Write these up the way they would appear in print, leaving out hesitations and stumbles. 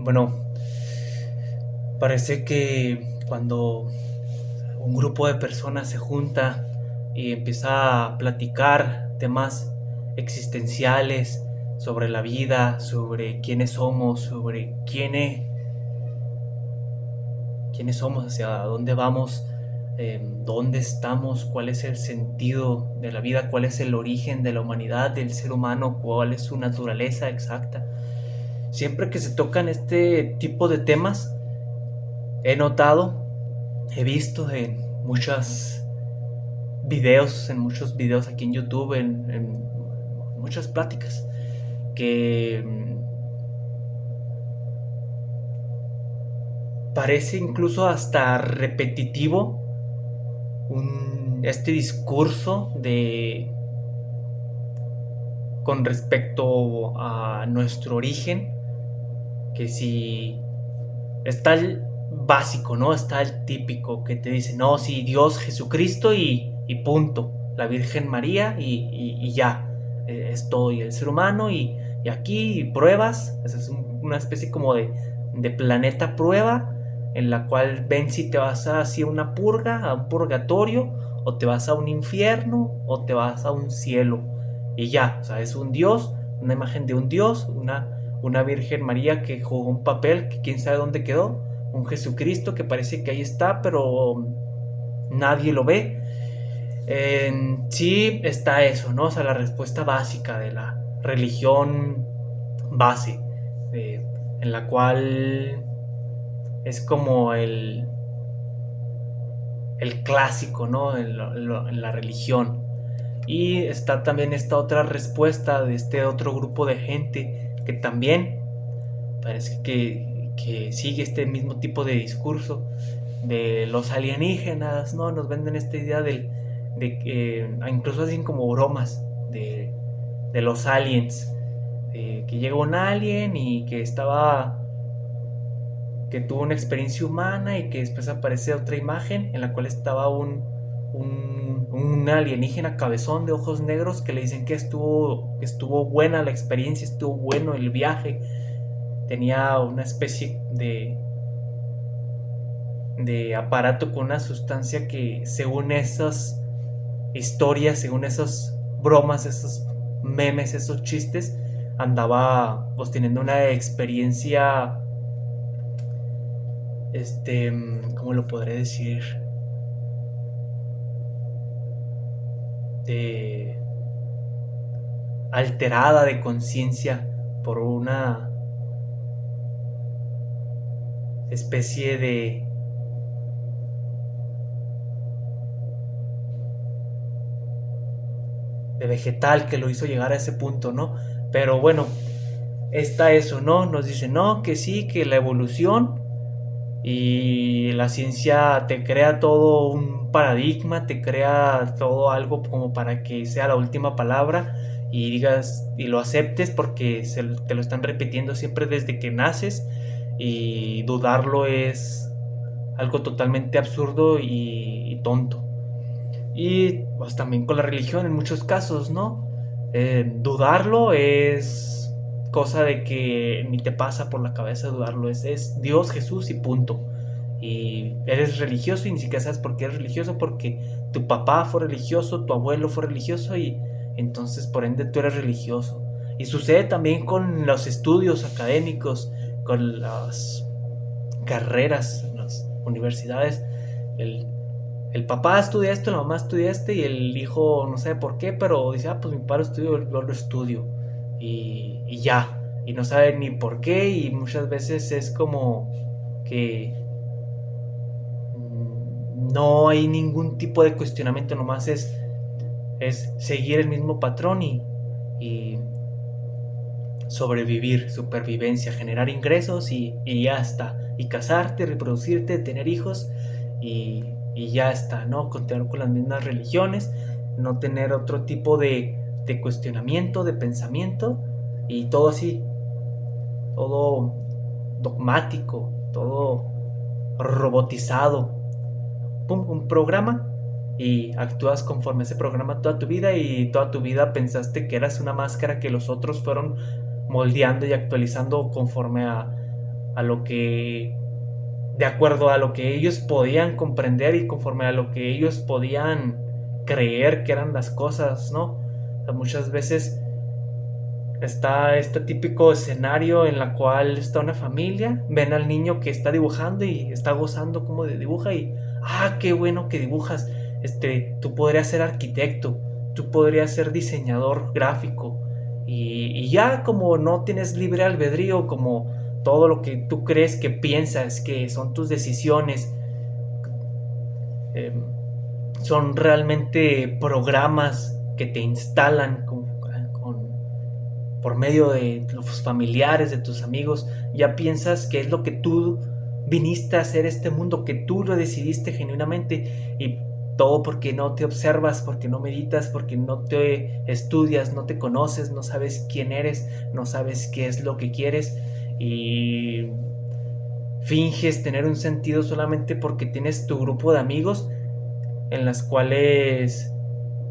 Bueno, parece que cuando un grupo de personas se junta y empieza a platicar temas existenciales sobre la vida, sobre quiénes somos, sobre quiénes somos, hacia dónde vamos, dónde estamos, cuál es el sentido de la vida, cuál es el origen de la humanidad, del ser humano, cuál es su naturaleza exacta. Siempre que se tocan este tipo de temas, he notado, he visto en muchos videos aquí en YouTube, en muchas pláticas, que parece incluso hasta repetitivo este discurso con respecto a nuestro origen, que si está el básico, ¿no? Está el típico que te dice, no, sí, Dios, Jesucristo y punto. La Virgen María y ya. Es todo. Y el ser humano y aquí y pruebas. Esa es una especie como de planeta prueba en la cual ven si te vas hacia una purga, a un purgatorio, o te vas a un infierno, o te vas a un cielo. Y ya, o sea, es un Dios, una imagen de un Dios, una Virgen María que jugó un papel que quién sabe dónde quedó, un Jesucristo que parece que ahí está, pero nadie lo ve. Sí está eso, ¿no? O sea, la respuesta básica de la religión base, eh, en la cual es como el clásico, ¿no? En la religión. Y está también esta otra respuesta de este otro grupo de gente que también parece que sigue este mismo tipo de discurso de los alienígenas, ¿no? Nos venden esta idea de que incluso hacen como bromas de los aliens, que llega un alien y que tuvo una experiencia humana y que después aparece otra imagen en la cual estaba un alienígena cabezón de ojos negros que le dicen que estuvo buena la experiencia, estuvo bueno el viaje, tenía una especie de aparato con una sustancia que según esas historias, según esas bromas, esos memes, esos chistes, andaba pues teniendo una experiencia, ¿cómo lo podré decir? De alterada de conciencia por una especie de vegetal que lo hizo llegar a ese punto, ¿no? Pero bueno, está eso, ¿no? Nos dice, no, que sí, que la evolución y la ciencia te crea todo un paradigma, te crea todo algo como para que sea la última palabra y digas y lo aceptes porque te lo están repitiendo siempre desde que naces y dudarlo es algo totalmente absurdo y tonto. Y pues también con la religión en muchos casos, ¿no? Dudarlo es cosa de que ni te pasa por la cabeza dudarlo, es Dios, Jesús y punto. Y eres religioso y ni siquiera sabes por qué eres religioso, porque tu papá fue religioso, tu abuelo fue religioso y entonces por ende tú eres religioso. Y sucede también con los estudios académicos, con las carreras en las universidades. El, el papá estudia esto, la mamá estudia este y el hijo no sabe por qué, pero dice, pues mi padre estudió, yo lo estudio. Y ya, y no sabe ni por qué y muchas veces es como que no hay ningún tipo de cuestionamiento, nomás es seguir el mismo patrón y sobrevivir, supervivencia, generar ingresos y ya está. Y casarte, reproducirte, tener hijos y ya está, ¿no? Continuar con las mismas religiones, no tener otro tipo de cuestionamiento, de pensamiento y todo así, todo dogmático, todo robotizado. Pum, un programa y actúas conforme a ese programa toda tu vida y toda tu vida pensaste que eras una máscara que los otros fueron moldeando y actualizando conforme a lo que, de acuerdo a lo que ellos podían comprender y conforme a lo que ellos podían creer que eran las cosas, ¿no? O sea, muchas veces está este típico escenario en la cual está una familia, ven al niño que está dibujando y está gozando como de dibuja y qué bueno que dibujas. Tú podrías ser arquitecto, tú podrías ser diseñador gráfico y ya como no tienes libre albedrío, como todo lo que tú crees que piensas que son tus decisiones, eh, son realmente programas que te instalan por medio de los familiares, de tus amigos, ya piensas que es lo que tú viniste a hacer este mundo, que tú lo decidiste genuinamente y todo porque no te observas, porque no meditas, porque no te estudias, no te conoces, no sabes quién eres, no sabes qué es lo que quieres y finges tener un sentido solamente porque tienes tu grupo de amigos en las cuales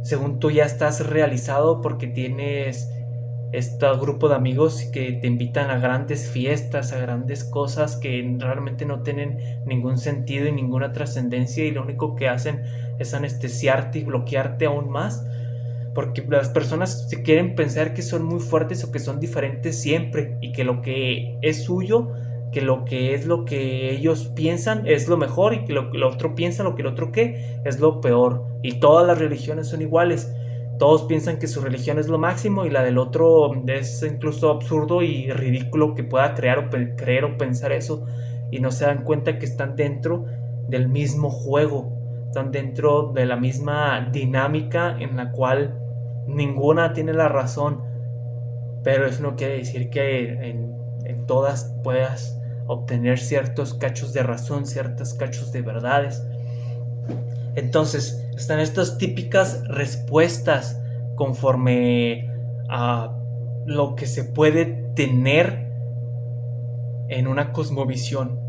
según tú ya estás realizado porque tienes este grupo de amigos que te invitan a grandes fiestas, a grandes cosas que realmente no tienen ningún sentido y ninguna trascendencia y lo único que hacen es anestesiarte y bloquearte aún más porque las personas se quieren pensar que son muy fuertes o que son diferentes siempre y que lo que es suyo, que lo que es lo que ellos piensan es lo mejor y que lo que el otro piensa, lo que el otro qué es lo peor y todas las religiones son iguales. Todos piensan que su religión es lo máximo y la del otro es incluso absurdo y ridículo que pueda creer o pensar eso y no se dan cuenta que están dentro del mismo juego, están dentro de la misma dinámica en la cual ninguna tiene la razón, pero eso no quiere decir que en todas puedas obtener ciertos cachos de razón, ciertos cachos de verdades. Entonces, están estas típicas respuestas conforme a lo que se puede tener en una cosmovisión.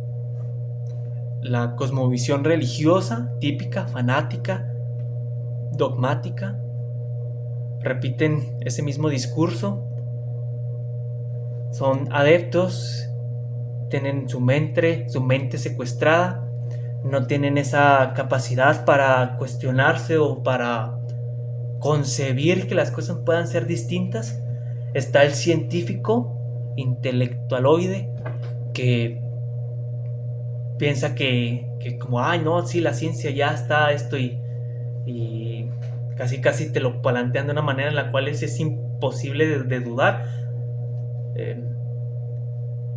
La cosmovisión religiosa, típica, fanática, dogmática, repiten ese mismo discurso, son adeptos, tienen su mente secuestrada, no tienen esa capacidad para cuestionarse o para concebir que las cosas puedan ser distintas. Está el científico intelectualoide que piensa que como, ay no, sí, la ciencia ya está esto y casi te lo plantean de una manera en la cual es imposible de dudar.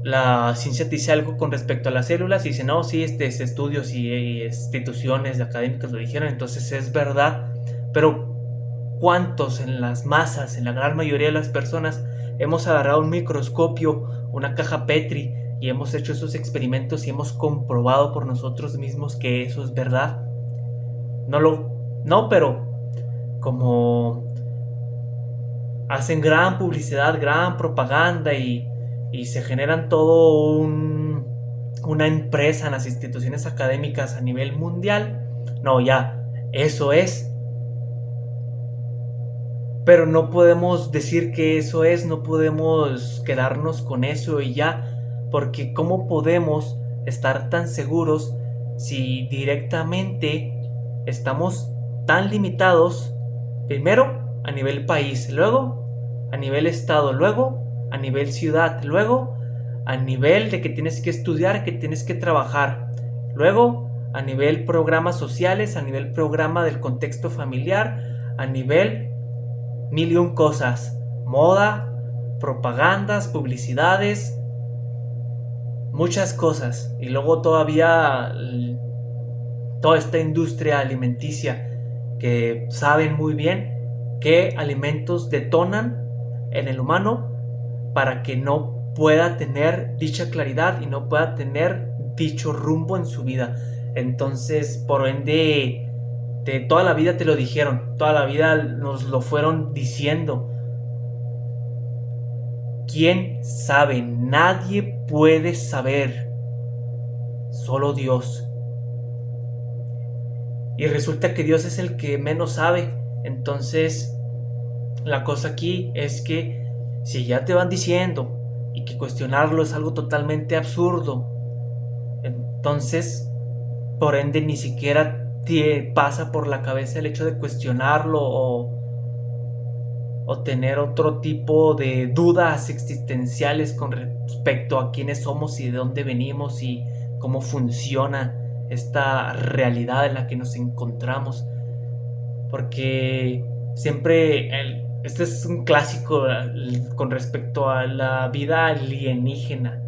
La ciencia te dice algo con respecto a las células y dice, no, sí, estudios y instituciones académicas lo dijeron, entonces es verdad, pero ¿cuántos en las masas, en la gran mayoría de las personas, hemos agarrado un microscopio, una caja Petri y hemos hecho esos experimentos y hemos comprobado por nosotros mismos que eso es verdad? No, pero como hacen gran publicidad, gran propaganda y se generan todo una empresa en las instituciones académicas a nivel mundial. No, ya, eso es. Pero no podemos decir que eso es, no podemos quedarnos con eso y ya, porque ¿cómo podemos estar tan seguros si directamente estamos tan limitados, primero a nivel país, luego a nivel estado, luego a nivel ciudad, luego a nivel de que tienes que estudiar, que tienes que trabajar, luego a nivel programas sociales, a nivel programa del contexto familiar, a nivel mil y un cosas, moda, propagandas, publicidades, muchas cosas, y luego todavía toda esta industria alimenticia que saben muy bien qué alimentos detonan en el humano para que no pueda tener dicha claridad y no pueda tener dicho rumbo en su vida. Entonces, por ende, de toda la vida te lo dijeron, toda la vida nos lo fueron diciendo. ¿Quién sabe? Nadie puede saber, solo Dios. Y resulta que Dios es el que menos sabe. Entonces, la cosa aquí es que si ya te van diciendo y que cuestionarlo es algo totalmente absurdo. Entonces, por ende, ni siquiera te pasa por la cabeza el hecho de cuestionarlo o tener otro tipo de dudas existenciales con respecto a quiénes somos y de dónde venimos y cómo funciona esta realidad en la que nos encontramos. Porque siempre este es un clásico con respecto a la vida alienígena.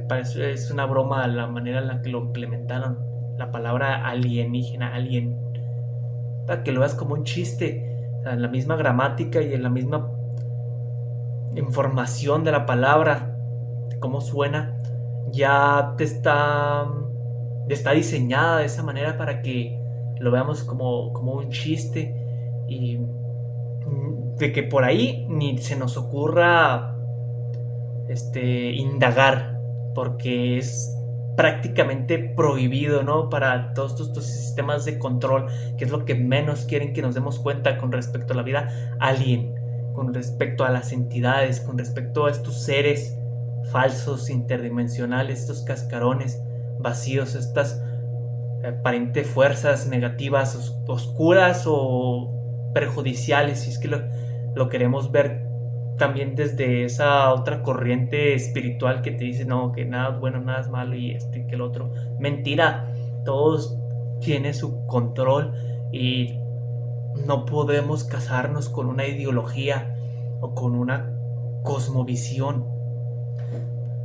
Parece, es una broma la manera en la que lo implementaron, la palabra alienígena, alien, para que lo veas como un chiste. O sea, en la misma gramática y en la misma información de la palabra, de cómo suena, ya está diseñada de esa manera para que lo veamos como un chiste, y de que por ahí ni se nos ocurra indagar, porque es prácticamente prohibido, ¿no? Para todos estos sistemas de control, que es lo que menos quieren que nos demos cuenta con respecto a la vida alien, con respecto a las entidades, con respecto a estos seres falsos, interdimensionales, estos cascarones vacíos, estas aparentes fuerzas negativas, oscuras o perjudiciales, si es que lo queremos ver también desde esa otra corriente espiritual que te dice no, que nada es bueno, nada es malo y esto y que el otro. Mentira, todos tienen su control y no podemos casarnos con una ideología o con una cosmovisión.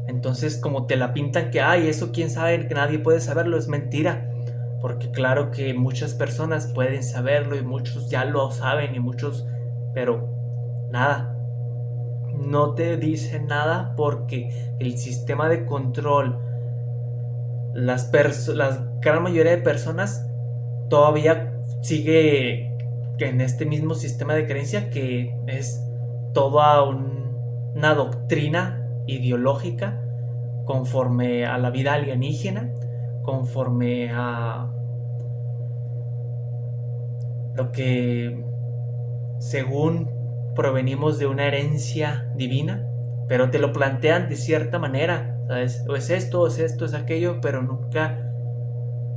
Entonces, como te la pintan que, ay, eso quién sabe, que nadie puede saberlo, es mentira. Porque claro que muchas personas pueden saberlo y muchos ya lo saben y muchos, pero nada, no te dicen nada porque el sistema de control, la gran mayoría de personas todavía sigue en este mismo sistema de creencia que es toda una doctrina ideológica conforme a la vida alienígena, conforme a lo que según provenimos de una herencia divina, pero te lo plantean de cierta manera, ¿sabes? O es esto, o es esto, es aquello, pero nunca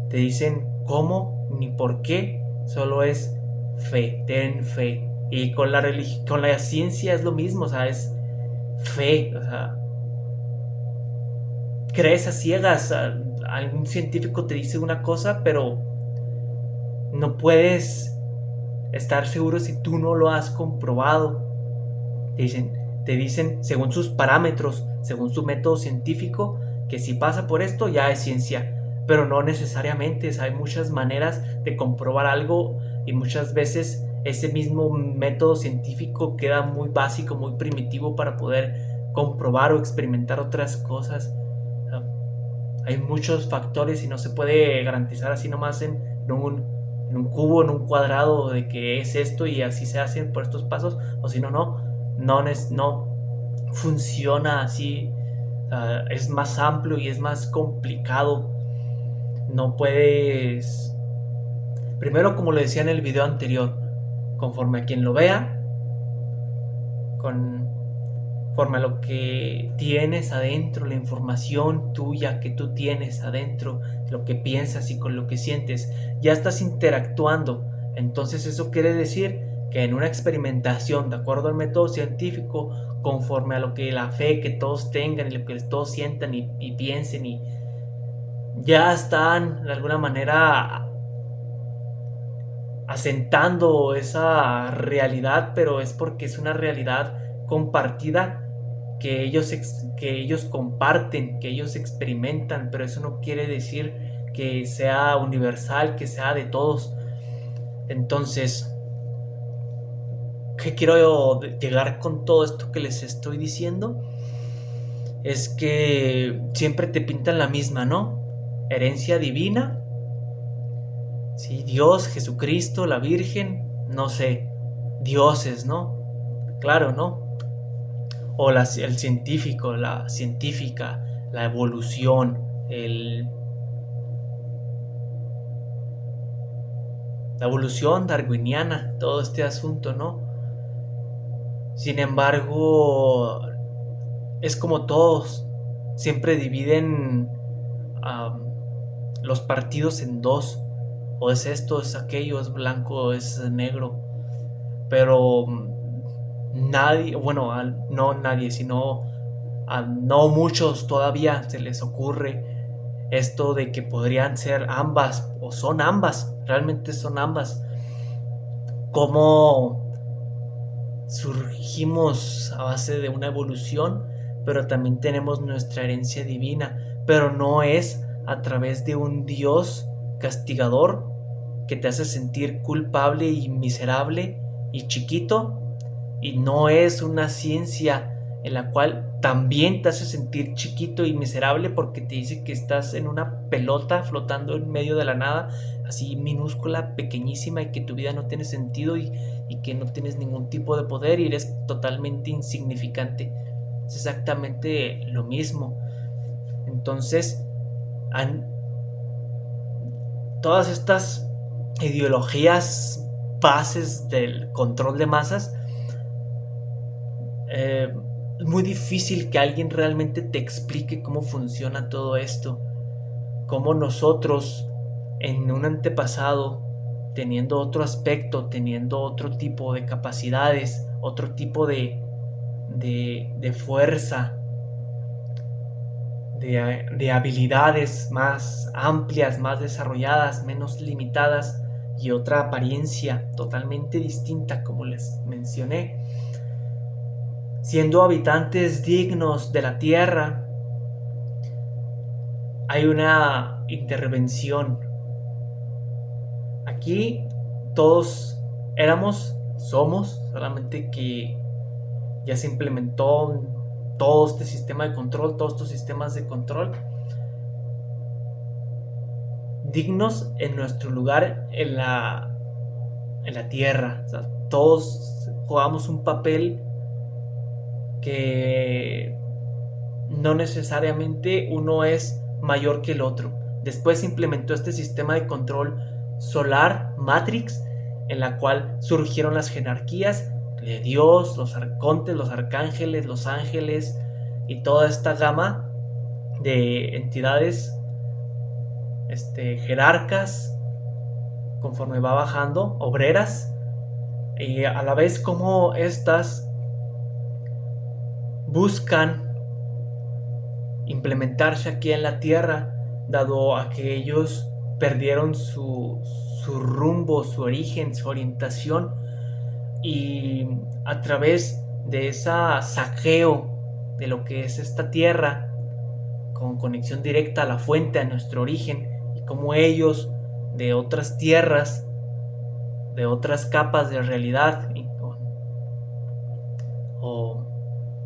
te dicen cómo ni por qué, solo es fe, ten fe. Y con con la ciencia es lo mismo, o sea, es fe, o sea, crees a ciegas, algún científico te dice una cosa, pero no puedes estar seguro si tú no lo has comprobado. Te dicen según sus parámetros, según su método científico, que si pasa por esto ya es ciencia, pero no necesariamente. Hay muchas maneras de comprobar algo y muchas veces ese mismo método científico queda muy básico, muy primitivo para poder comprobar o experimentar otras cosas. Hay muchos factores y no se puede garantizar así nomás en un cubo, en un cuadrado, de que es esto y así se hacen por estos pasos, o si no, no funciona así. Es más amplio y es más complicado. No puedes, primero, como le decía en el video anterior, conforme a quien lo vea, conforme a lo que tienes adentro, la información tuya que tú tienes adentro, lo que piensas y con lo que sientes, ya estás interactuando. Entonces eso quiere decir que en una experimentación de acuerdo al método científico, conforme a lo que la fe que todos tengan y lo que todos sientan y piensen, y ya están de alguna manera asentando esa realidad, pero es porque es una realidad compartida que ellos comparten, que ellos experimentan, pero eso no quiere decir que sea universal, que sea de todos. Entonces, ¿qué quiero llegar con todo esto que les estoy diciendo? Es que siempre te pintan la misma, ¿no? Herencia divina, sí, Dios, Jesucristo, la Virgen, no sé, dioses, ¿no? Claro, ¿no? O el científico, la científica, la evolución, la evolución darwiniana, todo este asunto, ¿no? Sin embargo, es como todos, siempre dividen um, los partidos en dos, o es esto, es aquello, es blanco, es negro, pero nadie, bueno, no nadie, sino a no muchos todavía se les ocurre esto de que podrían ser ambas, o son ambas, realmente son ambas. Cómo surgimos a base de una evolución, pero también tenemos nuestra herencia divina, pero no es a través de un Dios castigador que te hace sentir culpable y miserable y chiquito, y no es una ciencia en la cual también te hace sentir chiquito y miserable porque te dice que estás en una pelota flotando en medio de la nada, así minúscula, pequeñísima, y que tu vida no tiene sentido y que no tienes ningún tipo de poder y eres totalmente insignificante. Es exactamente lo mismo. Entonces, todas estas ideologías bases del control de masas, es muy difícil que alguien realmente te explique cómo funciona todo esto. Cómo nosotros, en un antepasado, teniendo otro aspecto, teniendo otro tipo de capacidades, otro tipo de fuerza, de habilidades más amplias, más desarrolladas, menos limitadas y otra apariencia totalmente distinta, como les mencioné, siendo habitantes dignos de la tierra, hay una intervención. Aquí todos somos, solamente que ya se implementó todo este sistema de control, todos estos sistemas de control, dignos en nuestro lugar en la tierra. O sea, todos jugamos un papel que no necesariamente uno es mayor que el otro. Después se implementó este sistema de control solar, Matrix, en la cual surgieron las jerarquías de Dios, los arcontes, los arcángeles, los ángeles y toda esta gama de entidades jerarcas conforme va bajando, obreras, y a la vez como estas buscan implementarse aquí en la tierra, dado a que ellos perdieron su rumbo, su origen, su orientación, y a través de ese saqueo de lo que es esta tierra, con conexión directa a la fuente, a nuestro origen, y como ellos de otras tierras, de otras capas de realidad, o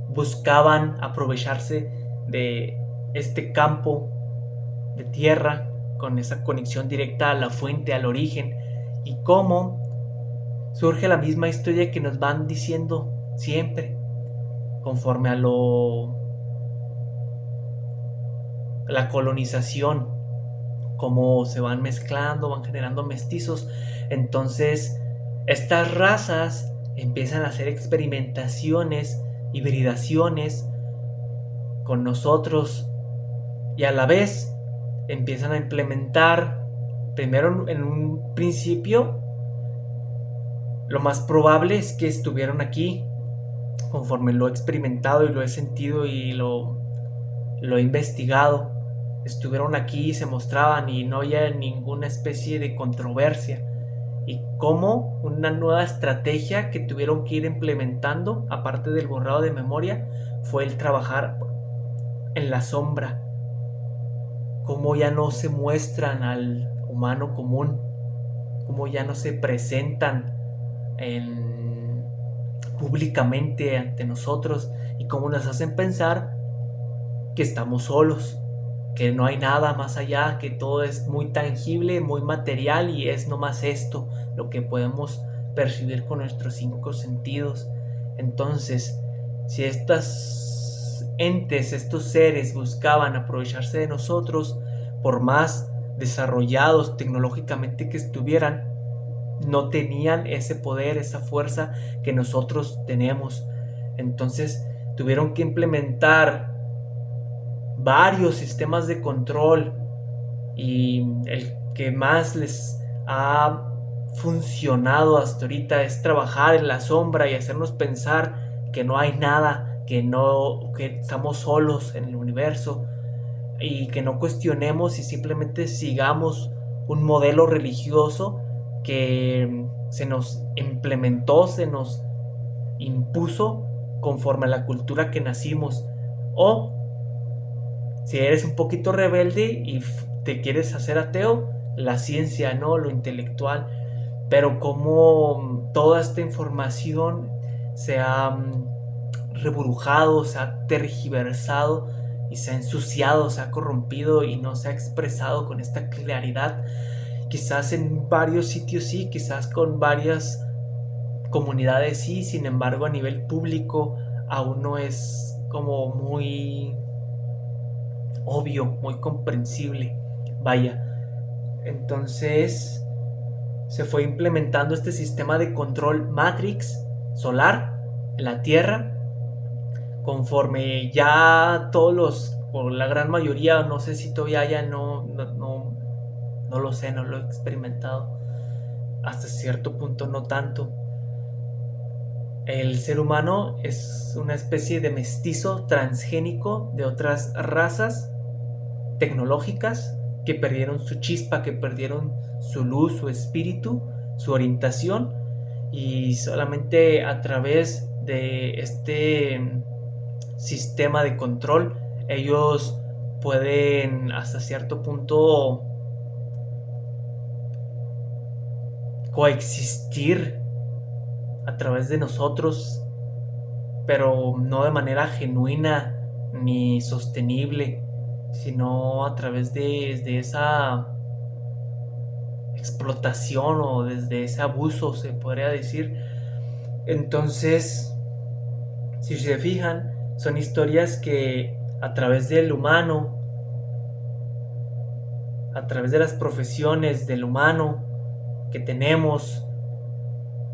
buscaban aprovecharse de este campo de tierra con esa conexión directa a la fuente, al origen, y cómo surge la misma historia que nos van diciendo siempre, conforme a la colonización, cómo se van mezclando, van generando mestizos. Entonces estas razas empiezan a hacer experimentaciones, hibridaciones con nosotros, y a la vez empiezan a implementar, primero en un principio, lo más probable es que estuvieron aquí, conforme lo he experimentado y lo he sentido y lo he investigado. Estuvieron aquí y se mostraban y no había ninguna especie de controversia. Y como una nueva estrategia que tuvieron que ir implementando, aparte del borrado de memoria, fue el trabajar en la sombra. Cómo ya no se muestran al humano común, cómo ya no se presentan públicamente ante nosotros, y cómo nos hacen pensar que estamos solos, que no hay nada más allá, que todo es muy tangible, muy material, y es nomás esto lo que podemos percibir con nuestros 5 sentidos. Entonces, si estas entes, estos seres buscaban aprovecharse de nosotros, por más desarrollados tecnológicamente que estuvieran, no tenían ese poder, esa fuerza que nosotros tenemos. Entonces tuvieron que implementar varios sistemas de control, y el que más les ha funcionado hasta ahorita es trabajar en la sombra y hacernos pensar que no hay nada, que estamos solos en el universo, y que no cuestionemos y simplemente sigamos un modelo religioso que se nos implementó, se nos impuso conforme a la cultura que nacimos. O si eres un poquito rebelde y te quieres hacer ateo, la ciencia, ¿no? Lo intelectual. Pero como toda esta información se ha reburujado, se ha tergiversado y se ha ensuciado, se ha corrompido y no se ha expresado con esta claridad. Quizás en varios sitios sí, quizás con varias comunidades sí, sin embargo a nivel público aún no es como muy obvio, muy comprensible. Vaya, entonces se fue implementando este sistema de control Matrix solar en la Tierra, conforme ya todos los, o la gran mayoría, no sé si todavía haya, no lo sé, no lo he experimentado, hasta cierto punto no tanto. El ser humano es una especie de mestizo transgénico de otras razas tecnológicas que perdieron su chispa, que perdieron su luz, su espíritu, su orientación, y solamente a través de este sistema de control ellos pueden hasta cierto punto coexistir a través de nosotros, pero no de manera genuina ni sostenible, sino a través de esa explotación o desde ese abuso, se podría decir. Entonces, si se fijan, son historias que a través del humano, a través de las profesiones del humano que tenemos,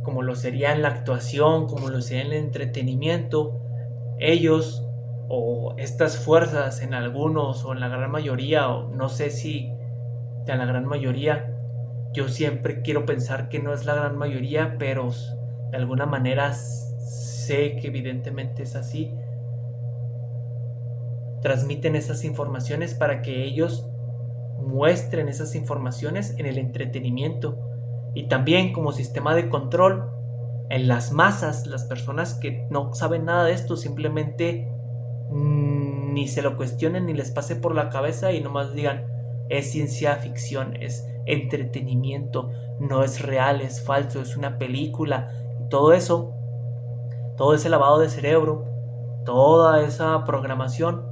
como lo sería en la actuación, como lo sería en el entretenimiento, ellos o estas fuerzas en algunos o en la gran mayoría, o no sé si en la gran mayoría, yo siempre quiero pensar que no es la gran mayoría, pero de alguna manera sé que evidentemente es así, transmiten esas informaciones para que ellos muestren esas informaciones en el entretenimiento, y también como sistema de control en las masas, las personas que no saben nada de esto, simplemente ni se lo cuestionen ni les pase por la cabeza y nomás digan es ciencia ficción, es entretenimiento, no es real, es falso, es una película. Y todo eso, todo ese lavado de cerebro, toda esa programación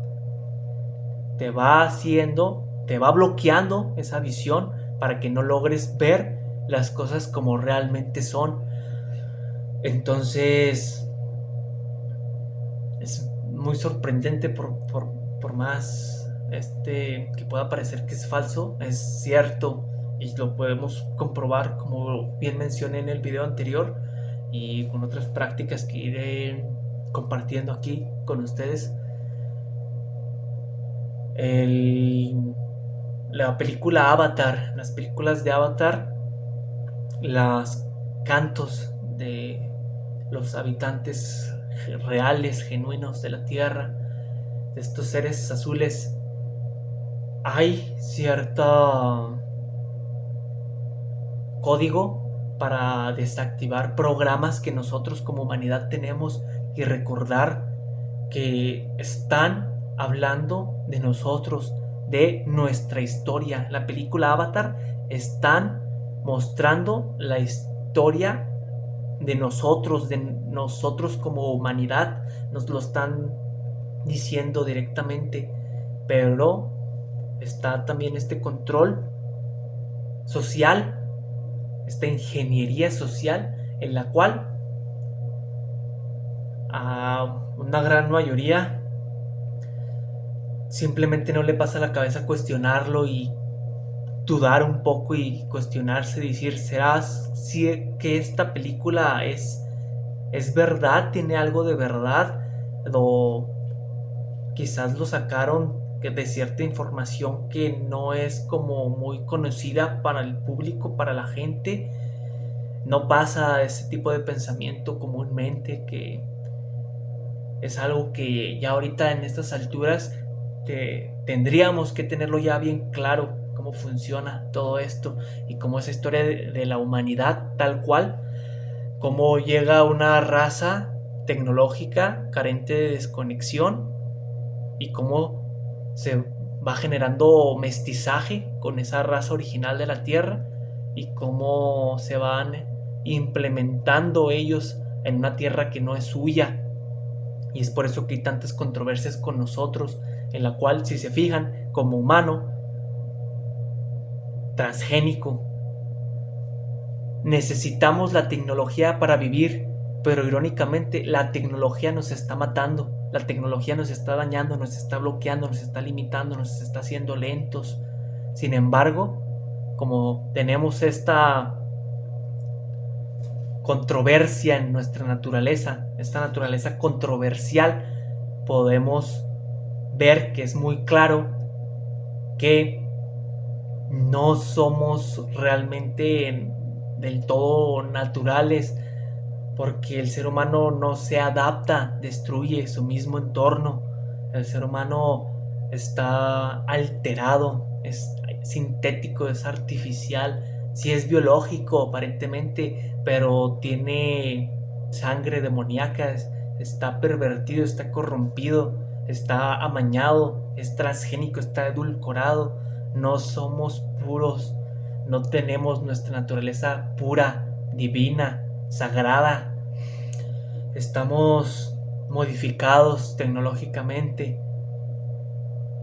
te va haciendo, te va bloqueando esa visión para que no logres ver las cosas como realmente son. Entonces es muy sorprendente por más que pueda parecer que es falso, es cierto, y lo podemos comprobar, como bien mencioné en el video anterior y con otras prácticas que iré compartiendo aquí con ustedes. La película Avatar, las películas de Avatar, los cantos de los habitantes reales, genuinos de la Tierra, de estos seres azules, hay cierto código para desactivar programas que nosotros como humanidad tenemos y recordar que están hablando de nosotros, de nuestra historia. La película Avatar están mostrando la historia de nosotros como humanidad, nos lo están diciendo directamente, pero está también este control social, esta ingeniería social en la cual a una gran mayoría simplemente no le pasa la cabeza cuestionarlo y dudar un poco y cuestionarse, decir, ¿será si que esta película es verdad? ¿Tiene algo de verdad? o quizás lo sacaron de cierta información que no es como muy conocida para el público, para la gente. No pasa ese tipo de pensamiento comúnmente, que es algo que ya ahorita en estas alturas tendríamos que tenerlo ya bien claro, cómo funciona todo esto y cómo es la historia de la humanidad tal cual, cómo llega una raza tecnológica carente de desconexión y cómo se va generando mestizaje con esa raza original de la Tierra y cómo se van implementando ellos en una tierra que no es suya. Y es por eso que hay tantas controversias con nosotros, en la cual, si se fijan, como humano transgénico, necesitamos la tecnología para vivir, pero irónicamente la tecnología nos está matando, la tecnología nos está dañando, nos está bloqueando, nos está limitando, nos está haciendo lentos. Sin embargo, como tenemos esta controversia en nuestra naturaleza, esta naturaleza controversial, podemos ver que es muy claro que no somos realmente del todo naturales, porque el ser humano no se adapta, destruye su mismo entorno. El ser humano está alterado, es sintético, es artificial, sí es biológico aparentemente, pero tiene sangre demoníaca, está pervertido, está corrompido, está amañado, es transgénico, está edulcorado. No somos puros, no tenemos nuestra naturaleza pura, divina, sagrada. Estamos modificados tecnológicamente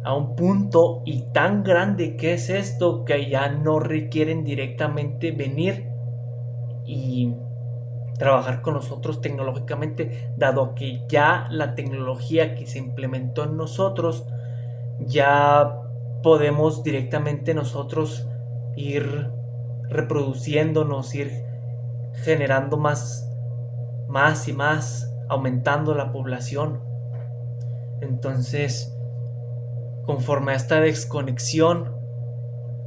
a un punto y tan grande que es esto, que ya no requieren directamente venir y trabajar con nosotros tecnológicamente, dado que ya la tecnología que se implementó en nosotros, ya podemos directamente nosotros ir reproduciéndonos, ir generando más y más, aumentando la población. Entonces, conforme a esta desconexión,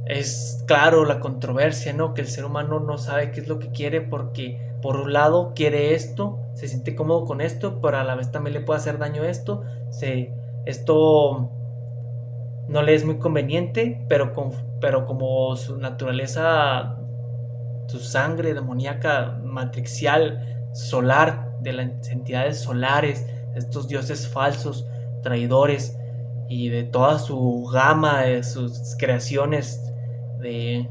es claro la controversia, ¿no? Que el ser humano no sabe qué es lo que quiere, porque por un lado quiere esto, se siente cómodo con esto, pero a la vez también le puede hacer daño esto. Esto no le es muy conveniente, pero como su naturaleza, su sangre demoníaca, matricial, solar, de las entidades solares, estos dioses falsos, traidores, y de toda su gama de sus creaciones de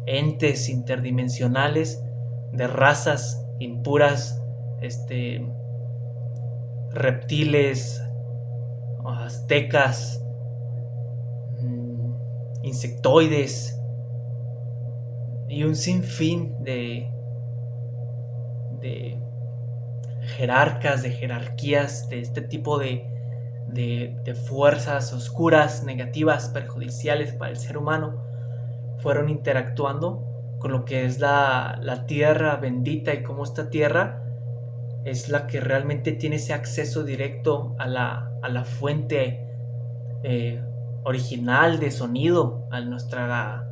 entes interdimensionales, de razas impuras, reptiles, aztecas, insectoides y un sinfín de jerarcas, de jerarquías, de este tipo de fuerzas oscuras, negativas, perjudiciales para el ser humano, fueron interactuando con lo que es la tierra bendita, y cómo esta tierra es la que realmente tiene ese acceso directo a la fuente original de sonido, a nuestra,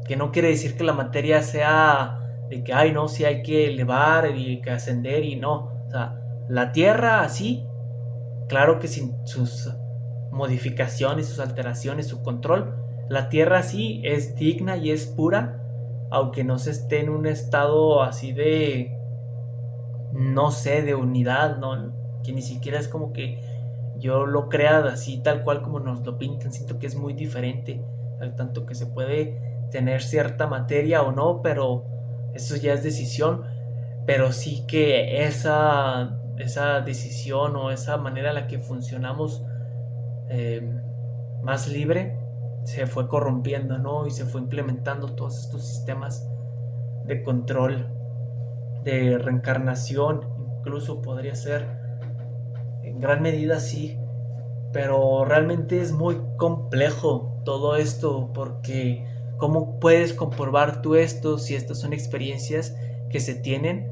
que no quiere decir que la materia sea de que, ay, no, sí hay que elevar y que ascender, y no, o sea, la tierra así, claro que sin sus modificaciones, sus alteraciones, su control, la tierra así es digna y es pura, aunque no se esté en un estado así de, no sé, de unidad, no, que ni siquiera es como que yo lo crea así tal cual como nos lo pintan. Siento que es muy diferente, al tanto que se puede tener cierta materia o no, pero eso ya es decisión. Pero sí que esa decisión o esa manera en la que funcionamos eh, más libre se fue corrompiendo, ¿no? Y se fue implementando todos estos sistemas de control, de reencarnación, incluso podría ser, en gran medida sí, pero realmente es muy complejo todo esto, porque ¿cómo puedes comprobar tú esto si estas son experiencias que se tienen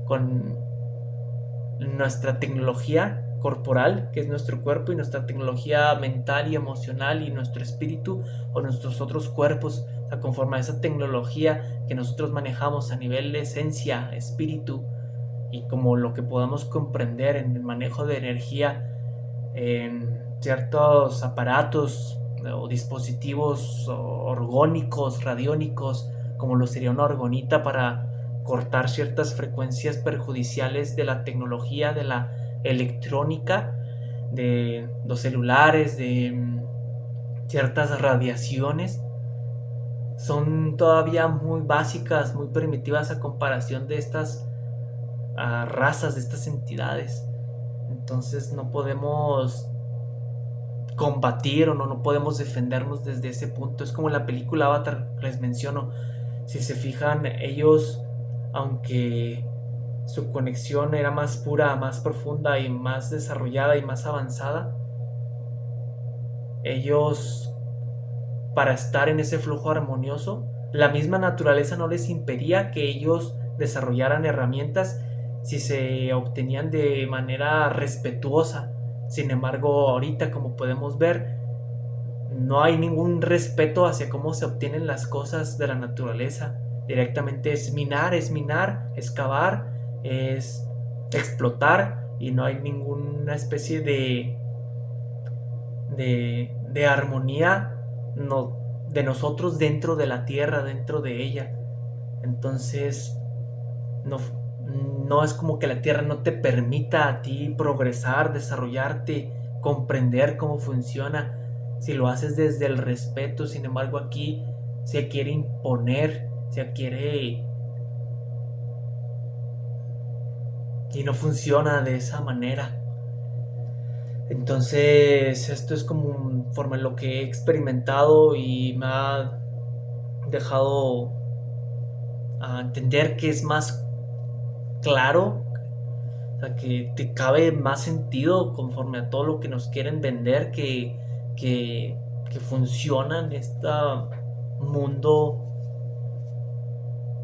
con nuestra tecnología corporal, que es nuestro cuerpo, y nuestra tecnología mental y emocional, y nuestro espíritu o nuestros otros cuerpos. O sea, conforme a esa tecnología que nosotros manejamos a nivel de esencia, espíritu, y como lo que podamos comprender en el manejo de energía en ciertos aparatos o dispositivos orgónicos, radiónicos, como lo sería una orgonita para cortar ciertas frecuencias perjudiciales de la tecnología, de la electrónica, de los celulares, de ciertas radiaciones. Son todavía muy básicas, muy primitivas a comparación de estas razas, de estas entidades. Entonces no podemos combatir o no podemos defendernos desde ese punto. Es como en la película Avatar, les menciono. Si se fijan, ellos, aunque su conexión era más pura, más profunda y más desarrollada y más avanzada, ellos, para estar en ese flujo armonioso, la misma naturaleza no les impedía que ellos desarrollaran herramientas si se obtenían de manera respetuosa. Sin embargo, ahorita, como podemos ver, no hay ningún respeto hacia cómo se obtienen las cosas de la naturaleza. Directamente es minar, excavar, es explotar, y no hay ninguna especie de armonía, no, de nosotros dentro de la tierra, dentro de ella. Entonces, no, no es como que la tierra no te permita a ti progresar, desarrollarte, comprender cómo funciona, si lo haces desde el respeto. Sin embargo, aquí se quiere imponer, se quiere, y no funciona de esa manera. Entonces, esto es como forma en lo que he experimentado y me ha dejado a entender que es más claro, o sea, que te cabe más sentido conforme a todo lo que nos quieren vender, que, que funciona en este mundo,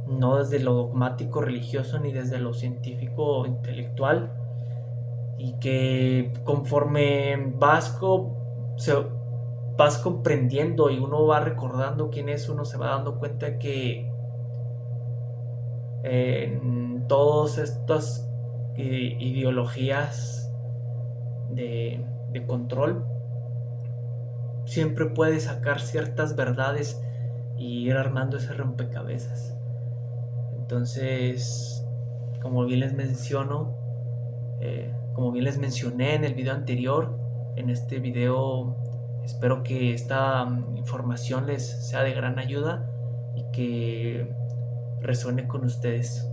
no desde lo dogmático religioso ni desde lo científico intelectual, y que conforme vas comprendiendo y uno va recordando quién es, uno se va dando cuenta que en todas estas ideologías de control siempre puedes sacar ciertas verdades y ir armando ese rompecabezas. Entonces, como bien les menciono, como bien les mencioné en el video anterior, en este video espero que esta información les sea de gran ayuda y que resuene con ustedes.